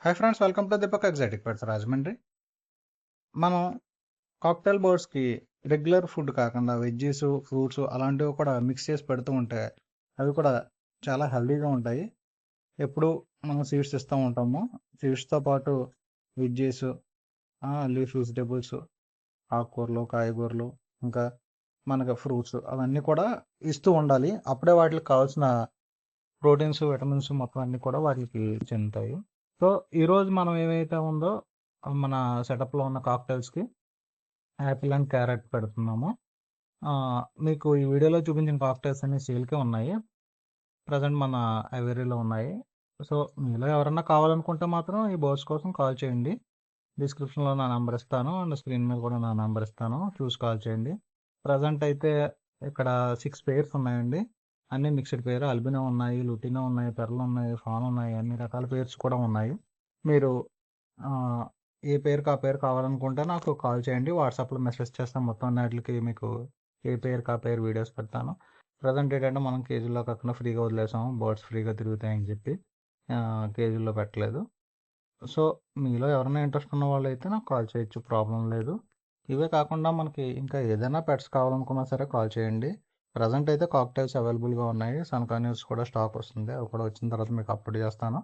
Hi friends, welcome to Deepak exotic pets Rajahmundry. మనం cocktail బర్డ్స్కి regular food కాకుండా veggies, fruits అలాంటివి కూడా మిక్స్ చేసి పెడుతూ ఉంటే అవి కూడా చాలా హెల్తీగా ఉంటాయి. ఎప్పుడు మనం సీడ్స్ ఇస్తూ ఉంటాము. సీడ్స్తో పాటు వెజ్జీస్, లీఫ్ వెజిటేబుల్స్, ఆకుకూరలు, కాయగూరలు, ఇంకా మనకి ఫ్రూట్స్ అవన్నీ కూడా ఇస్తూ ఉండాలి. అప్పుడే వాటికి కావాల్సిన ప్రోటీన్స్, విటమిన్స్ మొత్తం అన్నీ కూడా వాటికి చెందుతాయి. సో ఈరోజు మనం ఏమైతే ఉందో మన సెటప్లో ఉన్న కాక్టైల్స్కి యాపిల్ అండ్ క్యారెట్ పెడుతున్నాము. మీకు ఈ వీడియోలో చూపించిన కాక్టైల్స్ అన్ని సేల్కే ఉన్నాయి. ప్రజెంట్ మన ఐవరీలో ఉన్నాయి. సో మీలో ఎవరన్నా కావాలనుకుంటే మాత్రం ఈ బర్డ్స్ కోసం కాల్ చేయండి. డిస్క్రిప్షన్లో నా నెంబర్ ఇస్తాను అండ్ స్క్రీన్ మీద కూడా నా నెంబర్ ఇస్తాను, చూసి కాల్ చేయండి. ప్రజెంట్ అయితే ఇక్కడ 6 పేర్స్ ఉన్నాయండి. అన్ని మిక్స్డ్ పేరు. అల్బినో ఉన్నాయి, లుటినో ఉన్నాయి, పెర్లు ఉన్నాయి, ఫాన్ ఉన్నాయి, అన్ని రకాల పేర్స్ కూడా ఉన్నాయి. మీరు ఏ పేరుకి ఆ పేరు కావాలనుకుంటే నాకు కాల్ చేయండి. వాట్సాప్లో మెసేజ్ చేస్తాను. మొత్తం అన్నిటికి మీకు ఏ పేరుకి ఆ పేరు వీడియోస్ పెడతాను. ప్రజెంట్ ఏంటంటే మనం కేజీల్లో కాకుండా ఫ్రీగా వదిలేసాము. బర్డ్స్ ఫ్రీగా తిరుగుతాయని చెప్పి కేజీల్లో పెట్టలేదు. సో మీలో ఎవరైనా ఇంట్రెస్ట్ ఉన్న వాళ్ళు అయితే నాకు కాల్ చేయొచ్చు, ప్రాబ్లం లేదు. ఇవే కాకుండా మనకి ఇంకా ఏదైనా పెట్స్ కావాలనుకున్నా సరే కాల్ చేయండి. ప్రజెంట్ అయితే కాక్టైల్స్ అవైలబుల్గా ఉన్నాయి. సన్కాన్యూస్ కూడా స్టాక్ వస్తుంది. అవి కూడా వచ్చిన తర్వాత మీకు అప్లోడ్ చేస్తాను.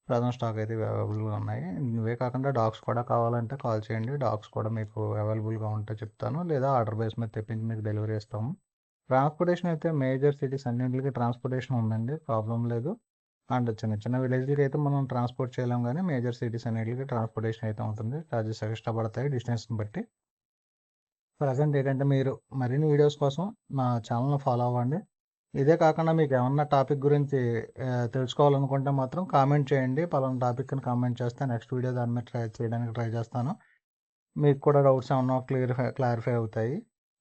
ప్రజెంట్ స్టాక్ అయితే అవైలబుల్గా ఉన్నాయి. ఇవే కాకుండా డాగ్స్ కూడా కావాలంటే కాల్ చేయండి. డాగ్స్ కూడా మీకు అవైలబుల్గా ఉంటే చెప్తాను, లేదా ఆర్డర్ బేస్ మీద తెప్పించి మీకు డెలివరీ ఇస్తాము. ట్రాన్స్పోర్టేషన్ అయితే మేజర్ సిటీస్ అన్నింటికి ట్రాన్స్పోర్టేషన్ ఉందండి, ప్రాబ్లం లేదు. అండ్ చిన్న చిన్న విలేజ్లకి అయితే మనం ట్రాన్స్పోర్ట్ చేయలేం, కానీ మేజర్ సిటీస్ అన్నిటికి ట్రాన్స్పోర్టేషన్ అయితే ఉంటుంది. ఛార్జెస్ ఎక్స్ట్రా పడతాయి డిస్టెన్స్ని బట్టి. ప్రజెంట్ ఏంటంటే మీరు మరిన్ని వీడియోస్ కోసం నా ఛానల్ని ఫాలో అవ్వండి. ఇదే కాకుండా మీకు ఏమన్నా టాపిక్ గురించి తెలుసుకోవాలనుకుంటే మాత్రం కామెంట్ చేయండి. పలానా టాపిక్ని కామెంట్ చేస్తే నెక్స్ట్ వీడియో దాని మీద చేయడానికి ట్రై చేస్తాను. మీకు కూడా డౌట్స్ ఏమన్నా క్లారిఫై అవుతాయి.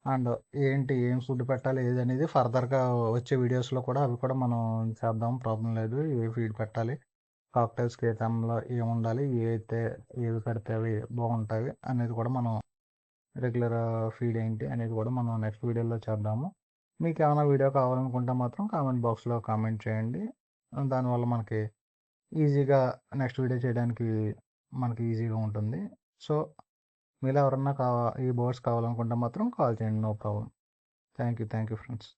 అండ్ ఏం ఫుడ్ పెట్టాలి ఏది అనేది ఫర్దర్గా వచ్చే వీడియోస్లో కూడా అవి కూడా మనం చేద్దాం, ప్రాబ్లం లేదు. ఏ ఫీడ్ పెట్టాలి, కాక్టైల్స్కి ఏ టైంలో ఏమి ఉండాలి, ఏవి పెడితే అవి బాగుంటాయి అనేది కూడా మనం రెగ్యులర్ ఫీడ్ ఏంటి అనేది కూడా మనం నెక్స్ట్ వీడియోలో చేద్దాము. మీకు ఏమైనా వీడియో కావాలనుకుంటే మాత్రం కామెంట్ బాక్స్లో కామెంట్ చేయండి. దానివల్ల మనకి ఈజీగా నెక్స్ట్ వీడియో చేయడానికి మనకి ఈజీగా ఉంటుంది. సో మీలో ఎవరన్నా ఈ బర్డ్స్ కావాలనుకుంటే మాత్రం కాల్ చేయండి, no problem. Thank you friends.